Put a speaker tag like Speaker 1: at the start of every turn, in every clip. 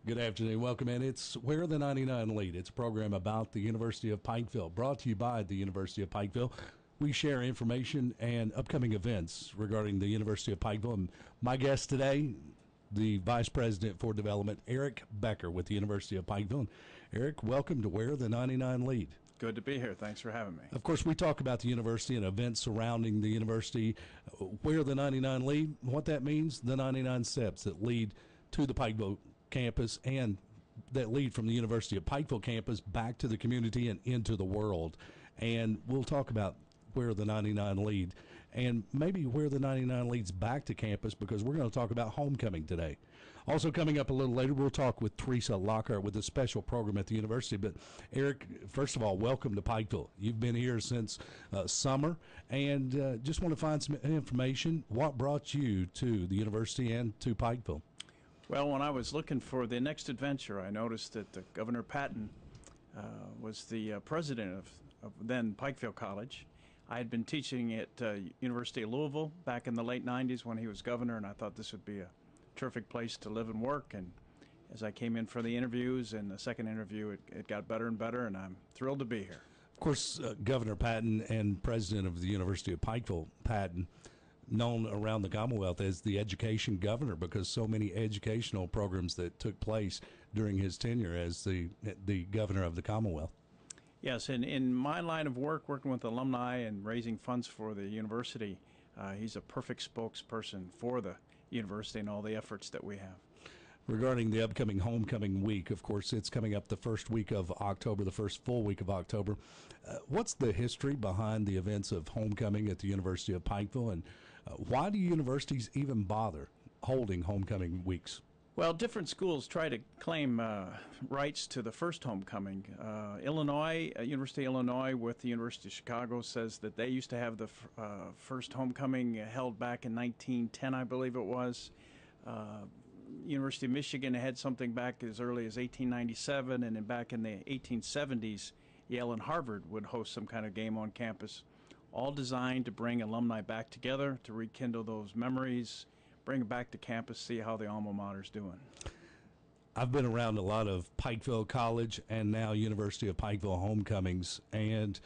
Speaker 1: Good afternoon. Welcome in. It's Where the 99 Lead. It's a program about the University of Pikeville, brought to you by the University of Pikeville. We share information and upcoming events regarding the University of Pikeville. And my guest today, the Vice President for Development, Eric Becher with the University of Pikeville. And Eric, welcome to Where the 99 Lead.
Speaker 2: Good to be here. Thanks for having me.
Speaker 1: Of course, we talk about the university and events surrounding the university. Where the 99 Lead, what that means, the 99 steps that lead to the Pikeville campus and that lead from the University of Pikeville campus back to the community and into the world. And we'll talk about where the 99 lead and maybe where the 99 leads back to campus, because we're going to talk about homecoming today. Also coming up a little later, we'll talk with Teresa Lockhart with a special program at the university. But Eric, first of all, welcome to Pikeville. You've been here since summer, and just want to find some information. What brought you to the university and to Pikeville?
Speaker 2: Well, when I was looking for the next adventure, I noticed that Governor Patton was the president of then Pikeville College. I had been teaching at University of Louisville back in the late 90s when he was governor, and I thought this would be a terrific place to live and work. And as I came in for the interviews and the second interview, it got better and better, and I'm thrilled to be here.
Speaker 1: Of course, Governor Patton and president of the University of Pikeville, Patton, known around the Commonwealth as the education governor, because so many educational programs that took place during his tenure as the governor of the Commonwealth.
Speaker 2: Yes, and in my line of work, working with alumni and raising funds for the university, he's a perfect spokesperson for the university and all the efforts that we have.
Speaker 1: Regarding the upcoming homecoming week, of course, it's coming up the first week of October, the first full week of October. What's the history behind the events of homecoming at the University of Pikeville, and why do universities even bother holding homecoming weeks?
Speaker 2: Well, different schools try to claim rights to the first homecoming. University of Illinois with the University of Chicago says that they used to have the first homecoming held back in 1910, I believe it was. University of Michigan had something back as early as 1897, and then back in the 1870s, Yale and Harvard would host some kind of game on campus, all designed to bring alumni back together, to rekindle those memories, bring it back to campus, see how the alma mater's doing.
Speaker 1: I've been around a lot of Pikeville College and now University of Pikeville homecomings, and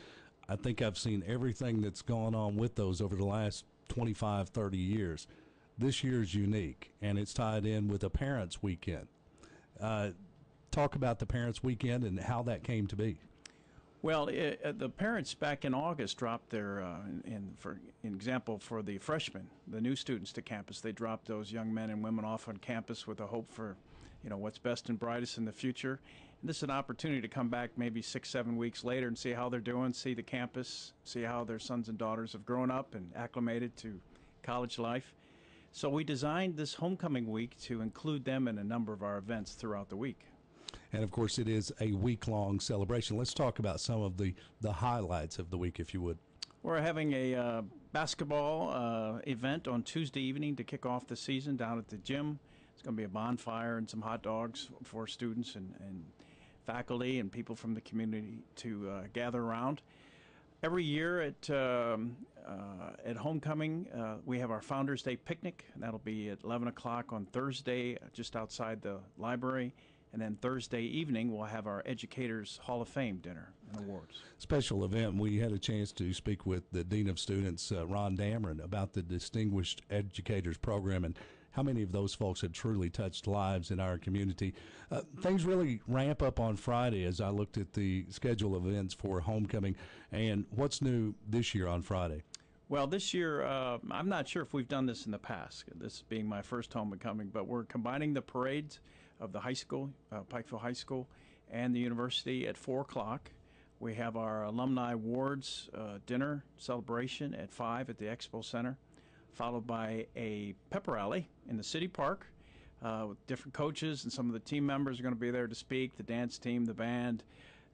Speaker 1: I think I've seen everything that's gone on with those over the last 25, 30 years. This year's unique, and it's tied in with a Parents' Weekend. Talk about the Parents' Weekend and how that came to be.
Speaker 2: Well, the parents back in August dropped their, for example, for the freshmen, the new students to campus, they dropped those young men and women off on campus with a hope for, what's best and brightest in the future. And this is an opportunity to come back maybe 6, 7 weeks later and see how they're doing, see the campus, see how their sons and daughters have grown up and acclimated to college life. So we designed this homecoming week to include them in a number of our events throughout the week.
Speaker 1: And, of course, it is a week-long celebration. Let's talk about some of the highlights of the week, if you would.
Speaker 2: We're having a basketball event on Tuesday evening to kick off the season down at the gym. It's going to be a bonfire and some hot dogs for students and faculty and people from the community to gather around. Every year at homecoming, we have our Founders Day picnic, and that'll be at 11 o'clock on Thursday, just outside the library. And then Thursday evening, we'll have our Educators Hall of Fame dinner and awards.
Speaker 1: Special event. We had a chance to speak with the Dean of Students, Ron Dameron, about the Distinguished Educators Program and how many of those folks have truly touched lives in our community. Things really ramp up on Friday as I looked at the schedule of events for homecoming. And what's new this year on Friday?
Speaker 2: Well, this year, I'm not sure if we've done this in the past, this being my first homecoming, but we're combining the parades of the high school, Pikeville High School, and the university at 4 o'clock. We have our Alumni Awards dinner celebration at 5 at the Expo Center, followed by a pep rally in the city park with different coaches, and some of the team members are going to be there to speak, the dance team, the band.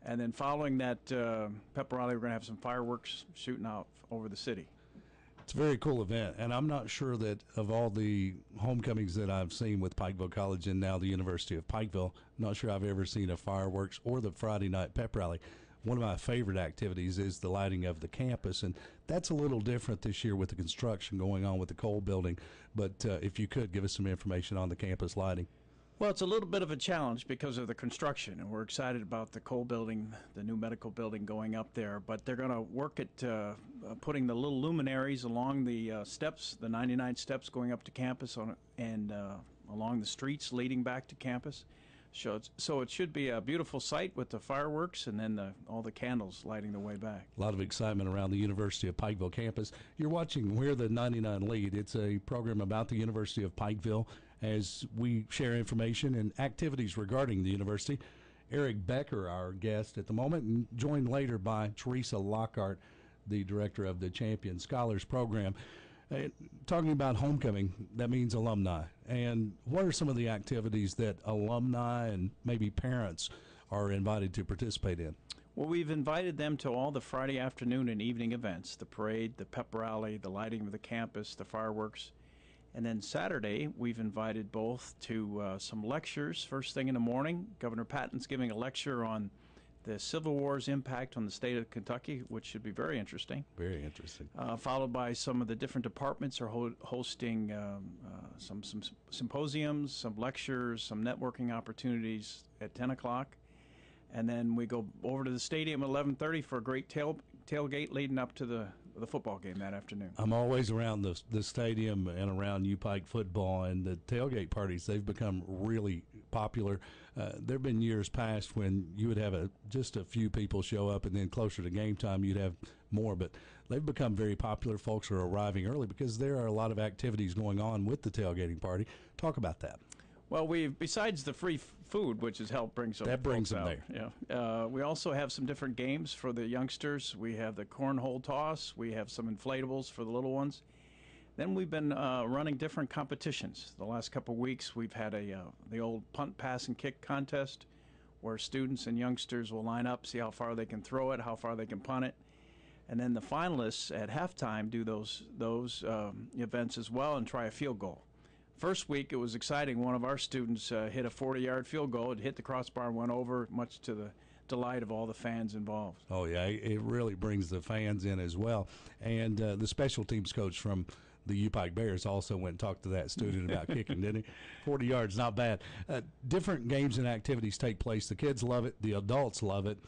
Speaker 2: And then following that pep rally, we're going to have some fireworks shooting out over the city.
Speaker 1: It's a very cool event, and I'm not sure that of all the homecomings that I've seen with Pikeville College and now the University of Pikeville, I'm not sure I've ever seen a fireworks or the Friday night pep rally. One of my favorite activities is the lighting of the campus, and that's a little different this year with the construction going on with the Cole building. But if you could give us some information on the campus lighting.
Speaker 2: Well, it's a little bit of a challenge because of the construction, and we're excited about the Cole building, the new medical building going up there. But they're going to work at putting the little luminaries along the steps, the 99 steps going up to campus, and along the streets leading back to campus. So it should be a beautiful sight with the fireworks and then all the candles lighting the way back.
Speaker 1: A lot of excitement around the University of Pikeville campus. You're watching We're the 99 Lead. It's a program about the University of Pikeville as we share information and activities regarding the university. Eric Becher, our guest at the moment, and joined later by Teresa Lockhart, the director of the Champion Scholars Program. Talking about homecoming, that means alumni. And what are some of the activities that alumni and maybe parents are invited to participate in?
Speaker 2: Well, we've invited them to all the Friday afternoon and evening events, the parade, the pep rally, the lighting of the campus, the fireworks. And then Saturday, we've invited both to some lectures first thing in the morning. Governor Patton's giving a lecture on the Civil War's impact on the state of Kentucky, which should be very interesting.
Speaker 1: Very interesting.
Speaker 2: Followed by some of the different departments are hosting some symposiums, some lectures, some networking opportunities at 10 o'clock. And then we go over to the stadium at 11:30 for a great tailgate leading up to the football game that afternoon.
Speaker 1: I'm always around the stadium and around U-Pike football, and the tailgate parties, they've become really popular. There have been years past when you would have just a few people show up, and then closer to game time you'd have more, but they've become very popular. Folks are arriving early because there are a lot of activities going on with the tailgating party. Talk about that.
Speaker 2: Well, besides the free food, which has helped bring some
Speaker 1: that brings
Speaker 2: folks
Speaker 1: them
Speaker 2: out,
Speaker 1: there.
Speaker 2: Yeah. We also have some different games for the youngsters. We have the cornhole toss. We have some inflatables for the little ones. Then we've been running different competitions. The last couple of weeks, we've had the old punt, pass, and kick contest, where students and youngsters will line up, see how far they can throw it, how far they can punt it, and then the finalists at halftime do those events as well and try a field goal. First week, it was exciting. One of our students hit a 40-yard field goal. It hit the crossbar and went over, much to the delight of all the fans involved.
Speaker 1: Oh, yeah, it really brings the fans in as well. And the special teams coach from the U-Pike Bears also went and talked to that student about kicking, didn't he? 40 yards, not bad. Different games and activities take place. The kids love it. The adults love it.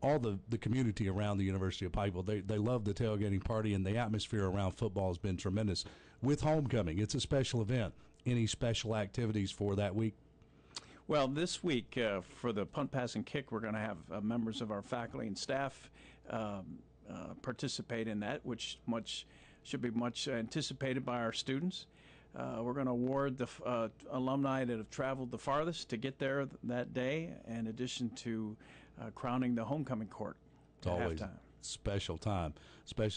Speaker 1: All the community around the University of Pikeville, they love the tailgating party, and the atmosphere around football has been tremendous. With homecoming, it's a special event. Any special activities for that week?
Speaker 2: Well, this week for the punt, pass, and kick, we're going to have members of our faculty and staff participate in that, which should be much anticipated by our students. We're going to award the alumni that have traveled the farthest to get there that day, in addition to crowning the homecoming court at halftime.
Speaker 1: Special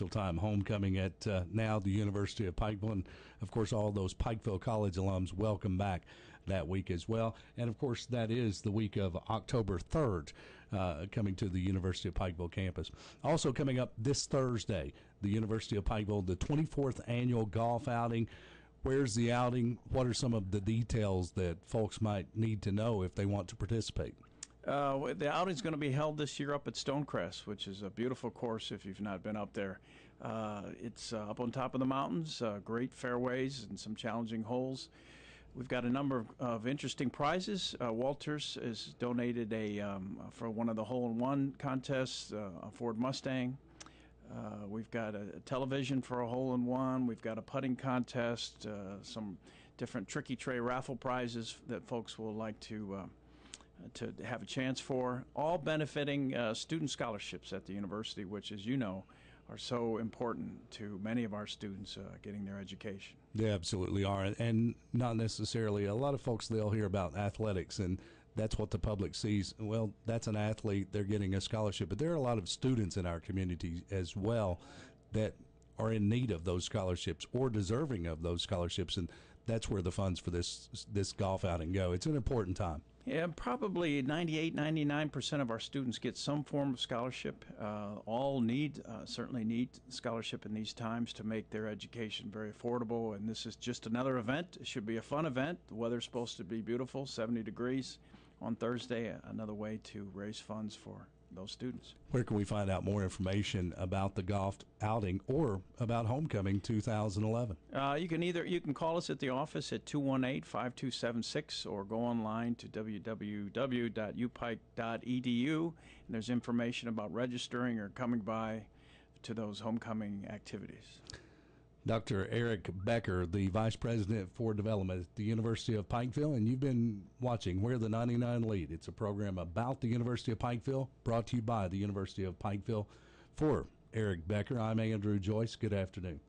Speaker 1: time homecoming at now the University of Pikeville, and of course all those Pikeville College alums welcome back that week as well. And of course that is the week of October 3rd coming to the University of Pikeville campus. Also coming up this Thursday, the University of Pikeville, the 24th annual golf outing. Where's the outing? What are some of the details that folks might need to know if they want to participate?
Speaker 2: The outing is going to be held this year up at Stonecrest, which is a beautiful course if you've not been up there. It's up on top of the mountains, great fairways and some challenging holes. We've got a number of interesting prizes. Walters has donated for one of the hole-in-one contests, a Ford Mustang. We've got a television for a hole-in-one. We've got a putting contest, some different tricky tray raffle prizes that folks will like to have a chance for, all benefiting student scholarships at the university, which, as you know, are so important to many of our students getting their education.
Speaker 1: They absolutely are, and not necessarily. A lot of folks, they'll hear about athletics, and that's what the public sees. Well, that's an athlete, they're getting a scholarship, but there are a lot of students in our community as well that are in need of those scholarships or deserving of those scholarships, and that's where the funds for this golf outing go. It's an important time.
Speaker 2: Yeah, probably 99% of our students get some form of scholarship. All certainly need scholarship in these times to make their education very affordable. And this is just another event. It should be a fun event. The weather's supposed to be beautiful, 70 degrees on Thursday. Another way to raise funds for those students.
Speaker 1: Where can we find out more information about the golf outing or about Homecoming 2011?
Speaker 2: You can call us at the office at 218-5276 or go online to www.upike.edu, and there's information about registering or coming by to those homecoming activities.
Speaker 1: Dr. Eric Becher, the Vice President for Development at the University of Pikeville, and you've been watching Where the 99 Lead. It's a program about the University of Pikeville, brought to you by the University of Pikeville. For Eric Becher, I'm Andrew Joyce. Good afternoon.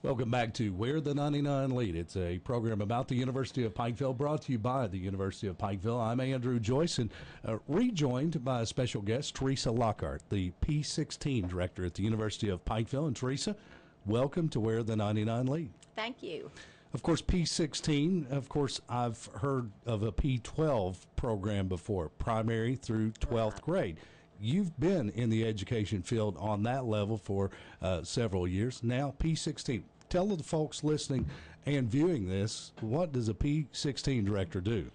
Speaker 1: Welcome back to Where the 99 Lead. It's a program about the University of Pikeville, brought to you by the University of Pikeville. I'm Andrew Joyce, and rejoined by a special guest, Teresa Lockhart, the P16 director at the University of Pikeville. And Teresa, welcome to Where the 99 Lead.
Speaker 3: Thank you.
Speaker 1: Of course, P16, of course, I've heard of a P12 program before, primary through 12th grade. You've been in the education field on that level for several years. Now, P16. Tell the folks listening and viewing this, what does a P16 director do?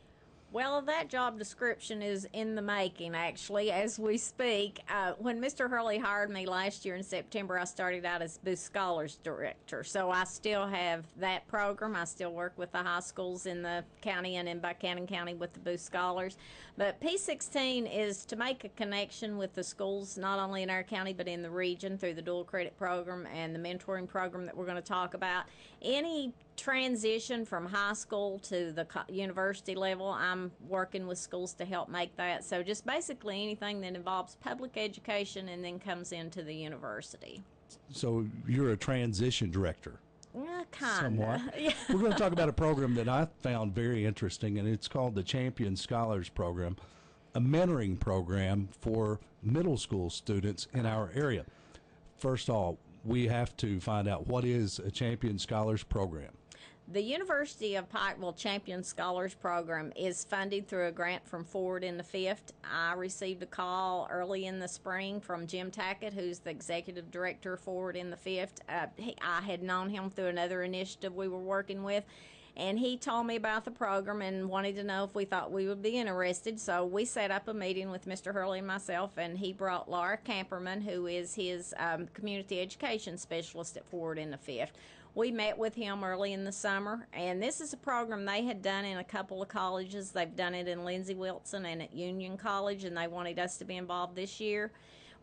Speaker 3: Well, that job description is in the making, actually, as we speak. When Mr. Hurley hired me last year in September, I started out as Booth Scholars Director. So I still have that program. I still work with the high schools in the county and in Buchanan County with the Booth Scholars. But P16 is to make a connection with the schools, not only in our county, but in the region through the dual credit program and the mentoring program that we're going to talk about. Any transition from high school to the university level, I'm working with schools to help make that. So just basically anything that involves public education and then comes into the university.
Speaker 1: So you're a transition director.
Speaker 3: Kind
Speaker 1: Somewhat.
Speaker 3: of. Yeah.
Speaker 1: We're going to talk about a program that I found very interesting, and it's called the Champion Scholars Program, a mentoring program for middle school students in our area. First of all, we have to find out, what is a Champion Scholars Program?
Speaker 3: The University of Pikeville Champion Scholars Program is funded through a grant from Forward in the Fifth. I received a call early in the spring from Jim Tackett, who's the executive director of Forward in the Fifth. I had known him through another initiative we were working with, and he told me about the program and wanted to know if we thought we would be interested. So we set up a meeting with Mr. Hurley and myself, and he brought Laura Camperman, who is his community education specialist at Forward in the Fifth. We met with him early in the summer, and this is a program they had done in a couple of colleges. They've done it in Lindsey Wilson and at Union College, and they wanted us to be involved this year.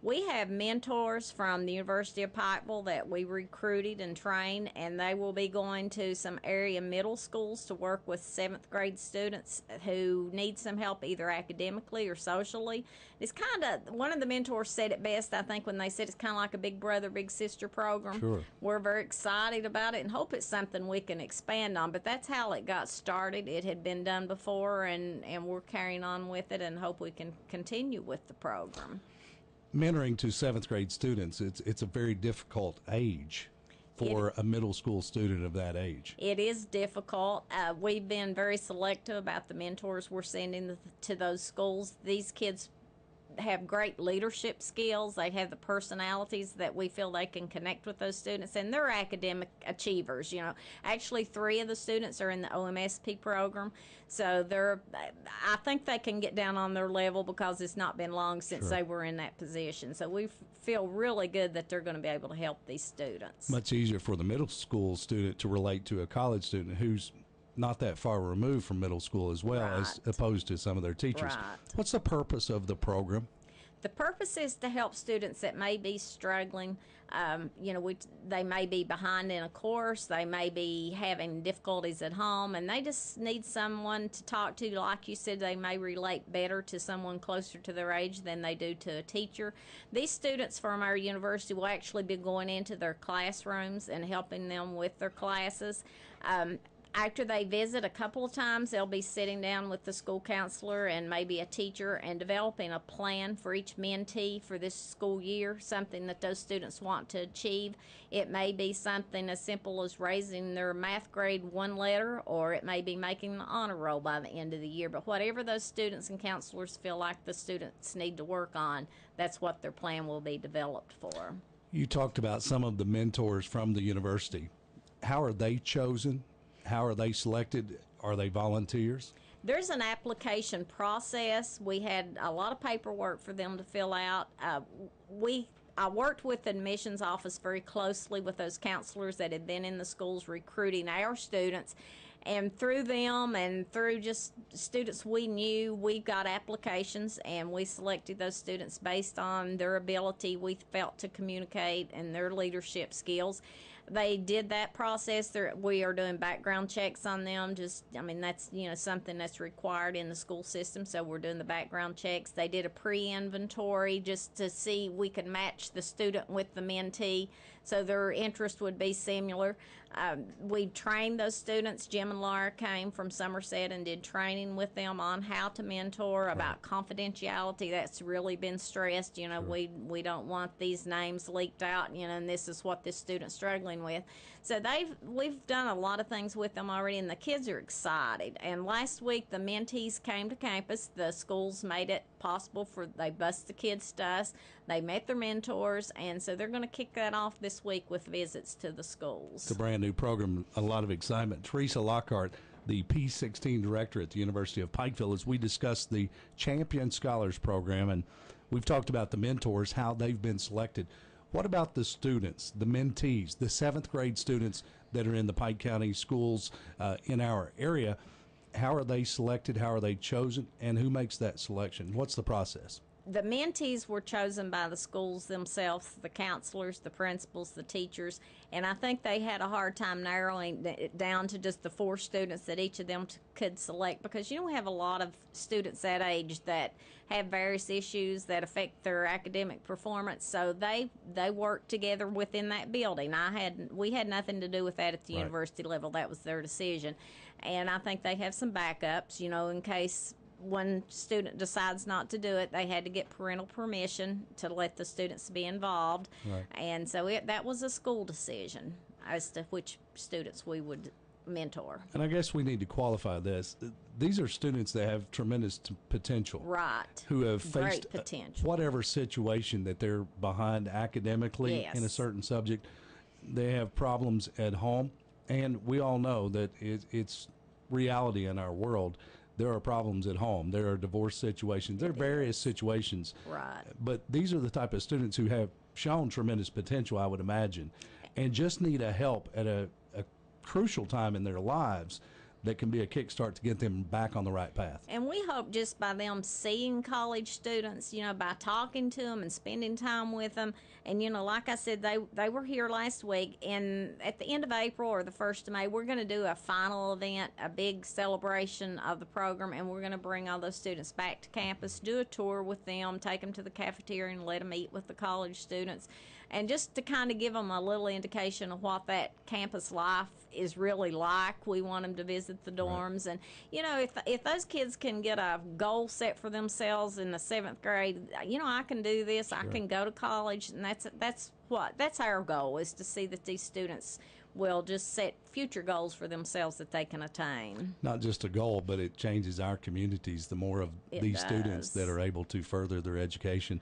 Speaker 3: We have mentors from the University of Pikeville that we recruited and trained, and they will be going to some area middle schools to work with 7th grade students who need some help either academically or socially. It's kind of, one of the mentors said it best, I think, when they said it's kind of like a big brother, big sister program.
Speaker 1: Sure.
Speaker 3: We're very excited about it and hope it's something we can expand on, but that's how it got started. It had been done before, and we're carrying on with it and hope we can continue with the program.
Speaker 1: Mentoring to 7th grade students, it's a very difficult age for a middle school student of that age.
Speaker 3: It is difficult. We've been very selective about the mentors we're sending to those schools. These kids have great leadership skills. They have the personalities that we feel they can connect with those students, and they're academic achievers. You know, actually 3 of the students are in the OMSP program, so I think they can get down on their level because it's not been long since they were in that position. So we feel really good that they're going to be able to help these students.
Speaker 1: Much easier for the middle school student to relate to a college student who's not that far removed from middle school as well, as opposed to some of their teachers.
Speaker 3: Right.
Speaker 1: What's the purpose of the program?
Speaker 3: The purpose is to help students that may be struggling. They may be behind in a course, they may be having difficulties at home, and they just need someone to talk to. Like you said, they may relate better to someone closer to their age than they do to a teacher. These students from our university will actually be going into their classrooms and helping them with their classes. After they visit a couple of times, they'll be sitting down with the school counselor and maybe a teacher and developing a plan for each mentee for this school year, something that those students want to achieve. It may be something as simple as raising their math grade 1 letter, or it may be making the honor roll by the end of the year. But whatever those students and counselors feel like the students need to work on, that's what their plan will be developed for.
Speaker 1: You talked about some of the mentors from the university. How are they chosen? How are they selected? Are they volunteers?
Speaker 3: There's an application process. We had a lot of paperwork for them to fill out. I worked with the admissions office very closely with those counselors that had been in the schools recruiting our students. And through them and through just students we knew, we got applications and we selected those students based on their ability, we felt, to communicate and their leadership skills. They did that process. We are doing background checks on them. That's something that's required in the school system. So we're doing the background checks. They did a pre-inventory just to see we could match the student with the mentee, so their interest would be similar. We trained those students. Jim and Laura came from Somerset and did training with them on how to mentor, about confidentiality. That's really been stressed. We don't want these names leaked out, and this is what this student's struggling with. So we've done a lot of things with them already, and the kids are excited. And last week the mentees came to campus. The schools made it possible they bused the kids to us. They met their mentors, and so they're going to kick that off this week with visits to the schools.
Speaker 1: It's a brand new program, a lot of excitement. Teresa Lockhart, the P16 director at the University of Pikeville, as we discuss the Champion Scholars Program, and we've talked about the mentors, how they've been selected. What about the students, the mentees, the 7th grade students that are in the Pike County schools in our area? How are they selected? How are they chosen? And who makes that selection? What's the process?
Speaker 3: The mentees were chosen by the schools themselves, the counselors, the principals, the teachers, and I think they had a hard time narrowing it down to just the 4 students that each of them could select, because we have a lot of students that age that have various issues that affect their academic performance, so they work together within that building. We had nothing to do with that at the university level. That was their decision, and I think they have some backups, in case one student decides not to do it. They had to get parental permission to let the students be involved.
Speaker 1: Right.
Speaker 3: And so that was a school decision as to which students we would mentor.
Speaker 1: And I guess we need to qualify this. These are students that have tremendous potential.
Speaker 3: Right.
Speaker 1: Who have faced
Speaker 3: great potential.
Speaker 1: Whatever situation that they're behind academically in a certain subject. They have problems at home. And we all know that it's reality in our world. There are problems at home. There are divorce situations. There are various situations.
Speaker 3: Right.
Speaker 1: But these are the type of students who have shown tremendous potential, I would imagine, and just need a help at a crucial time in their lives that can be a kickstart to get them back on the right path.
Speaker 3: And we hope just by them seeing college students, by talking to them and spending time with them, and like I said, they were here last week, and at the end of April or the 1st of May, we're going to do a final event, a big celebration of the program, and we're going to bring all those students back to campus, do a tour with them, take them to the cafeteria and let them eat with the college students, and just to kind of give them a little indication of what that campus life is really like. We want them to visit the dorms. Right. And, if those kids can get a goal set for themselves in the 7th grade, I can do this, sure. I can go to college, and that's our goal, is to see that these students will just set future goals for themselves that they can attain. Not
Speaker 1: just a goal, but it changes our communities, the more of these students that are able to further their education.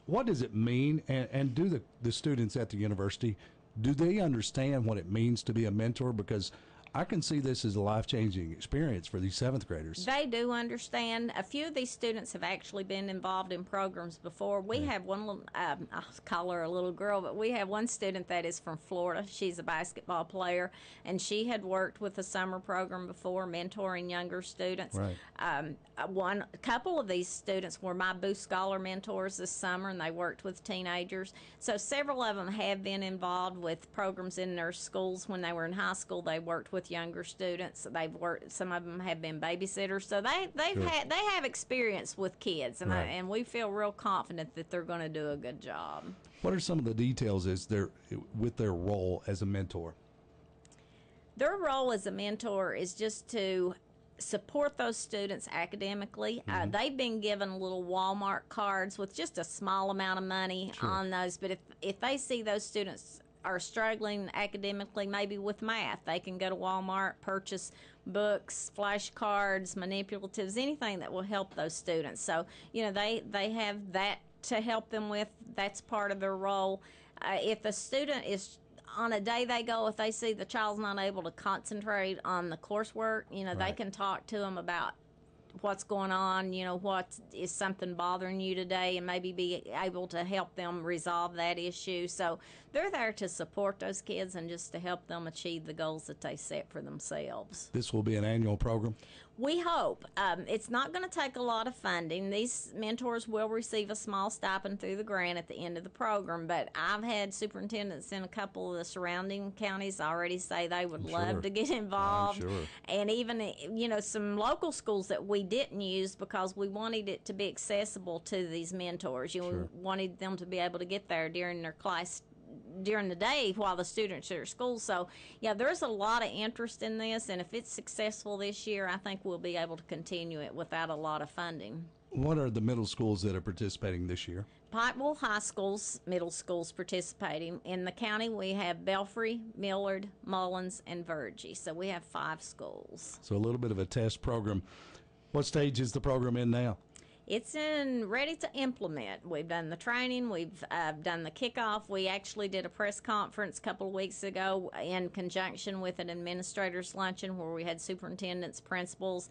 Speaker 1: What does it mean, and do the students at the university, do they understand what it means to be a mentor? Because I can see this as a life-changing experience for these 7th graders.
Speaker 3: They do understand. A few of these students have actually been involved in programs before. We have one, I'll call her a little girl, but we have one student that is from Florida. She's a basketball player, and she had worked with a summer program before, mentoring younger students.
Speaker 1: Right.
Speaker 3: A couple of these students were my Boost Scholar mentors this summer, and they worked with teenagers. So several of them have been involved with programs in their schools. When they were in high school, they worked with younger students. They've worked. Some of them have been babysitters, so they have experience with kids, and
Speaker 1: right.
Speaker 3: And we feel real confident that they're going to do a good job.
Speaker 1: What are some of the details with their role as a mentor?
Speaker 3: Their role as a mentor is just to support those students academically.
Speaker 1: Mm-hmm.
Speaker 3: They've been given little Walmart cards with just a small amount of money
Speaker 1: sure.
Speaker 3: on those, but if they see those students are struggling academically, maybe with math, they can go to Walmart, purchase books, flashcards, manipulatives, anything that will help those students. So, they have that to help them with. That's part of their role. If the student is on a day they go, if they see the child's not able to concentrate on the coursework, they
Speaker 1: Right.
Speaker 3: can talk to them about what's going on, what is something bothering you today, and maybe be able to help them resolve that issue. So they're there to support those kids and just to help them achieve the goals that they set for themselves.
Speaker 1: This will be an annual program.
Speaker 3: We hope. It's not going to take a lot of funding. These mentors will receive a small stipend through the grant at the end of the program, but I've had superintendents in a couple of the surrounding counties already say they would love to get involved.
Speaker 1: sure.
Speaker 3: And even, some local schools that we didn't use because we wanted it to be accessible to these mentors. We wanted them to be able to get there during their class during the day while the students are at school. So, there's a lot of interest in this, and if it's successful this year, I think we'll be able to continue it without a lot of funding.
Speaker 1: What are the middle schools that are participating this year?
Speaker 3: Pikeville High School's middle schools participating. In the county, we have Belfry, Millard, Mullins, and Virgie. So we have 5 schools.
Speaker 1: So a little bit of a test program. What stage is the program in now?
Speaker 3: It's ready to implement. We've done the training. We've done the kickoff. We actually did a press conference a couple of weeks ago in conjunction with an administrators luncheon where we had superintendents, principals,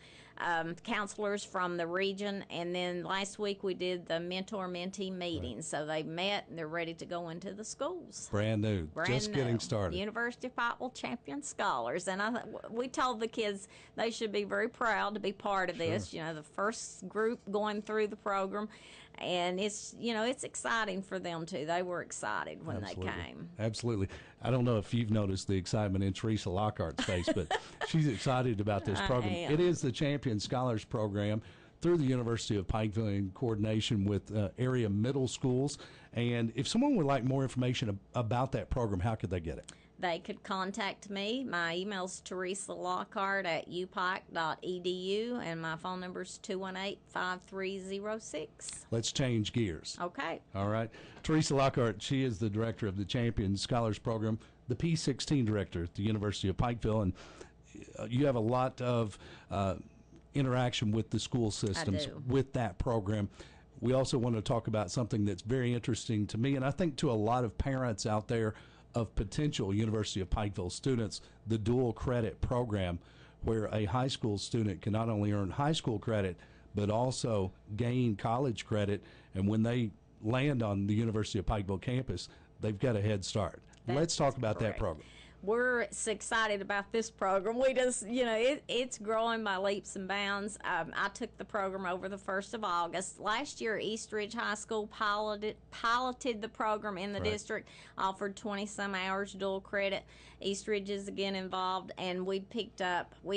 Speaker 3: counselors from the region, and then last week we did the mentor-mentee meeting. Right. So they met and they're ready to go into the schools.
Speaker 1: Brand new, just getting started.
Speaker 3: University of Pikeville champion scholars, and we told the kids they should be very proud to be part of this. The first group going through the program, and it's exciting for them too. They were excited when they came.
Speaker 1: Absolutely. I don't know if you've noticed the excitement in Teresa Lockhart's face, but she's excited about this program. It is the Champion Scholars Program through the University of Pikeville in coordination with area middle schools. And if someone would like more information about that program, how could they get it?
Speaker 3: They could contact me. My email's Teresa Lockhart at upike.edu, and my phone number's 218-5306.
Speaker 1: Let's change gears.
Speaker 3: Okay.
Speaker 1: All right. Teresa Lockhart, she is the director of the Champion Scholars Program, the P16 director at the University of Pikeville, and you have a lot of interaction with the school systems with that program. We also want to talk about something that's very interesting to me, and I think to a lot of parents out there of potential University of Pikeville students, the dual credit program, where a high school student can not only earn high school credit, but also gain college credit. And when they land on the University of Pikeville campus, they've got a head start. Let's talk about that program.
Speaker 3: We're so excited about this program. We just, it's growing by leaps and bounds. I took the program over the 1st of August. Last year, East Ridge High School piloted the program in the district, offered 20-some hours dual credit. East Ridge is again involved, and we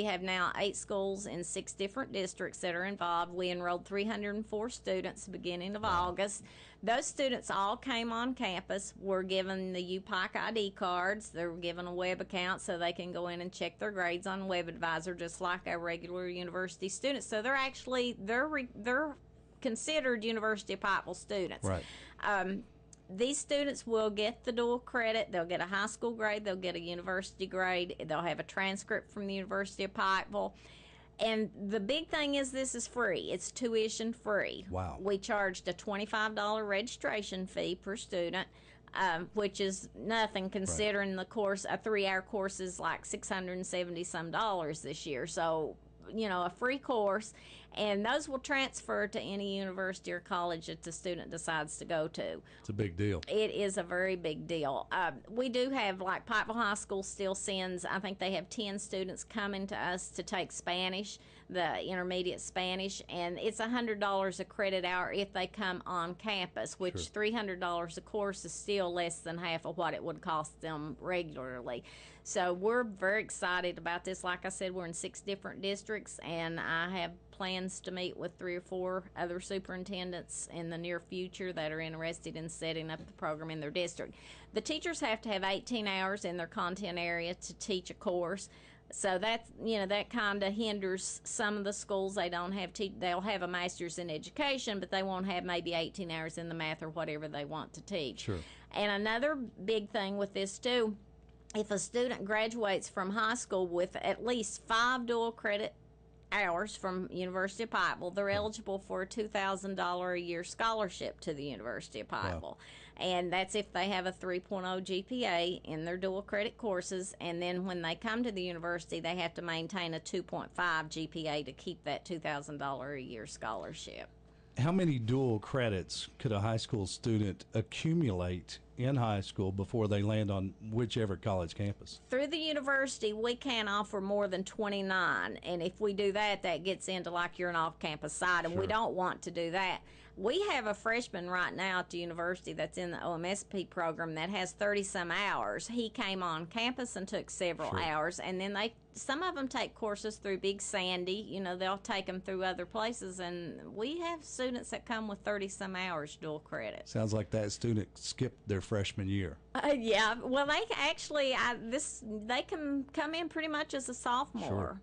Speaker 3: have now 8 schools in 6 different districts that are involved. We enrolled 304 students beginning of August. Those students all came on campus, were given the UPike ID cards. They were given a web account so they can go in and check their grades on WebAdvisor just like our regular university students. So they're considered University of Pikeville students.
Speaker 1: Right.
Speaker 3: These students will get the dual credit. They'll get a high school grade. They'll get a university grade. They'll have a transcript from the University of Pikeville. And the big thing is this is free. It's tuition free.
Speaker 1: Wow.
Speaker 3: We charged a $25 registration fee per student, which is nothing considering the course. A 3-hour course is like $670-some this year. So, a free course. And those will transfer to any university or college that the student decides to go to.
Speaker 1: It's a big deal.
Speaker 3: It is a very big deal. We do have, like Pikeville High School still sends, I think they have 10 students coming to us to take Spanish, the intermediate Spanish, and it's $100 a credit hour if they come on campus, which $300 a course is still less than half of what it would cost them regularly. So we're very excited about this. Like I said, we're in 6 different districts, and I have plans to meet with 3 or 4 other superintendents in the near future that are interested in setting up the program in their district. The teachers have to have 18 hours in their content area to teach a course. So that kind of hinders some of the schools. They don't have they'll have a master's in education, but they won't have maybe 18 hours in the math or whatever they want to teach.
Speaker 1: Sure.
Speaker 3: And another big thing with this too, if a student graduates from high school with at least 5 dual credit hours from University of Pikeville, they're eligible for a $2,000 a year scholarship to the University of Pikeville.
Speaker 1: Wow.
Speaker 3: And that's if they have a 3.0 GPA in their dual credit courses. And then when they come to the university, they have to maintain a 2.5 GPA to keep that $2,000 a year scholarship.
Speaker 1: How many dual credits could a high school student accumulate in high school before they land on whichever college campus?
Speaker 3: Through the university, we can't offer more than 29. And if we do that, that gets into like you're an off-campus site, and we don't want to do that. We have a freshman right now at the university that's in the OMSP program that has 30-some hours. He came on campus and took several hours, and then some of them take courses through Big Sandy. You know, they'll take them through other places, and we have students that come with 30-some hours dual credit.
Speaker 1: Sounds like that student skipped their freshman year.
Speaker 3: Yeah, well, they actually they can come in pretty much as a sophomore.
Speaker 1: Sure.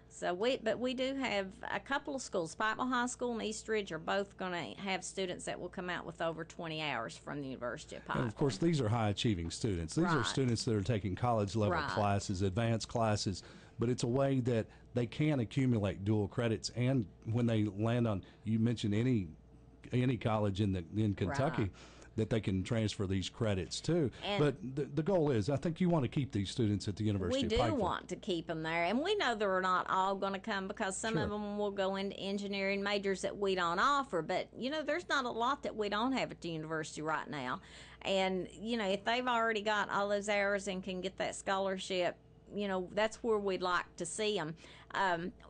Speaker 3: So we do have a couple of schools. Pikeville High School and East Ridge are both going to have students that will come out with over 20 hours from the University of Pikeville.
Speaker 1: And of course, these are high achieving students. These are students that are taking college level classes, advanced classes, but it's a way that they can accumulate dual credits. And when they land on, you mentioned any college in Kentucky, that they can transfer these credits to. And but the goal is, I think you want to keep these students at the University of Pikeville.
Speaker 3: We do want to keep them there, and we know they're not all going to come because some of them will go into engineering majors that we don't offer, but, you know, there's not a lot that we don't have at the university right now. And, you know, if they've already got all those hours and can get that scholarship, you know, that's where we'd like to see them.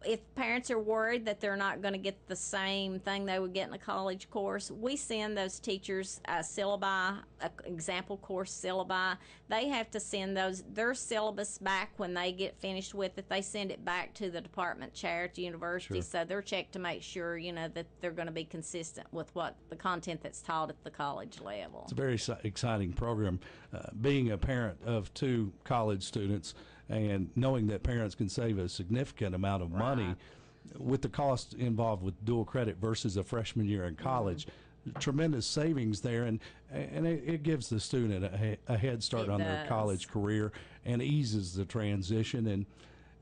Speaker 3: If parents are worried that they're not going to get the same thing they would get in a college course, we send those teachers syllabi, example course syllabi. They have to send their syllabus back when they get finished with it. They send it back to the department chair at the university, so they're checked to make sure, you know, that they're going to be consistent with what the content that's taught at the college level.
Speaker 1: It's a very exciting program. Being a parent of 2 college students, and knowing that parents can save a significant amount of money with the cost involved with dual credit versus a freshman year in college, tremendous savings there, and it gives the student a head start on their college career and eases the transition, and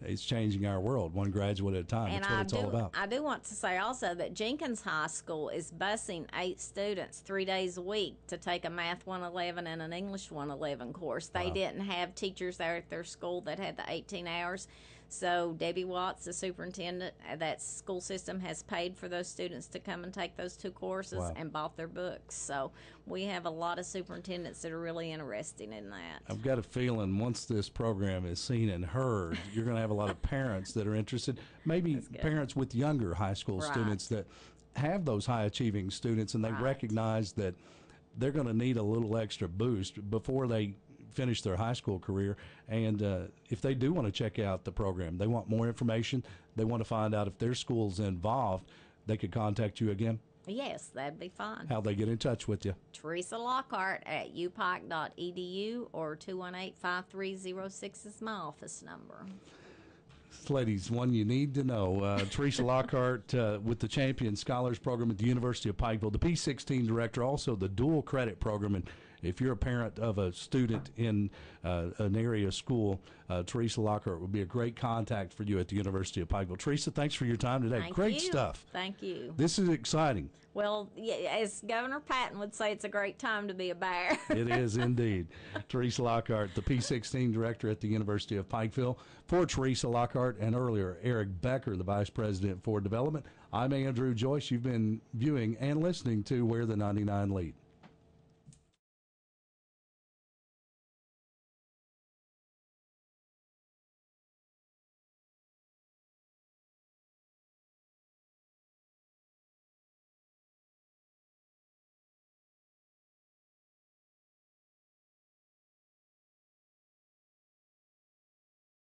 Speaker 1: it's changing our world one graduate at a time. That's what it's all about.
Speaker 3: I do want to say also that Jenkins High School is busing 8 students 3 days a week to take a Math 111 and an English 111 course. They didn't have teachers there at their school that had the 18 hours. So Debbie Watts, the superintendent, that school system has paid for those students to come and take those 2 courses and bought their books. So we have a lot of superintendents that are really interested in that.
Speaker 1: I've got a feeling once this program is seen and heard, you're going to have a lot of parents that are interested, maybe parents with younger high school students that have those high achieving students, and they recognize that they're going to need a little extra boost before they finish their high school career. And if they do want to check out the program, they want more information, they want to find out if their school's involved, they could contact you again.
Speaker 3: Yes, that'd be fine.
Speaker 1: How'd they get in touch with you?
Speaker 3: Teresa Lockhart at upike.edu or 218-5306 is my office number.
Speaker 1: This lady's one you need to know. Teresa Lockhart with the Champion Scholars Program at the University of Pikeville, the P16 director, also the dual credit program. And if you're a parent of a student in an area school, Teresa Lockhart would be a great contact for you at the University of Pikeville. Teresa, thanks for your time today. Great stuff.
Speaker 3: Thank you.
Speaker 1: This is exciting.
Speaker 3: Well, as Governor Patton would say, it's a great time to be a bear.
Speaker 1: It is indeed. Teresa Lockhart, the P16 director at the University of Pikeville. For Teresa Lockhart and earlier Eric Becher, the vice president for development, I'm Andrew Joyce. You've been viewing and listening to Where the 99 Lead.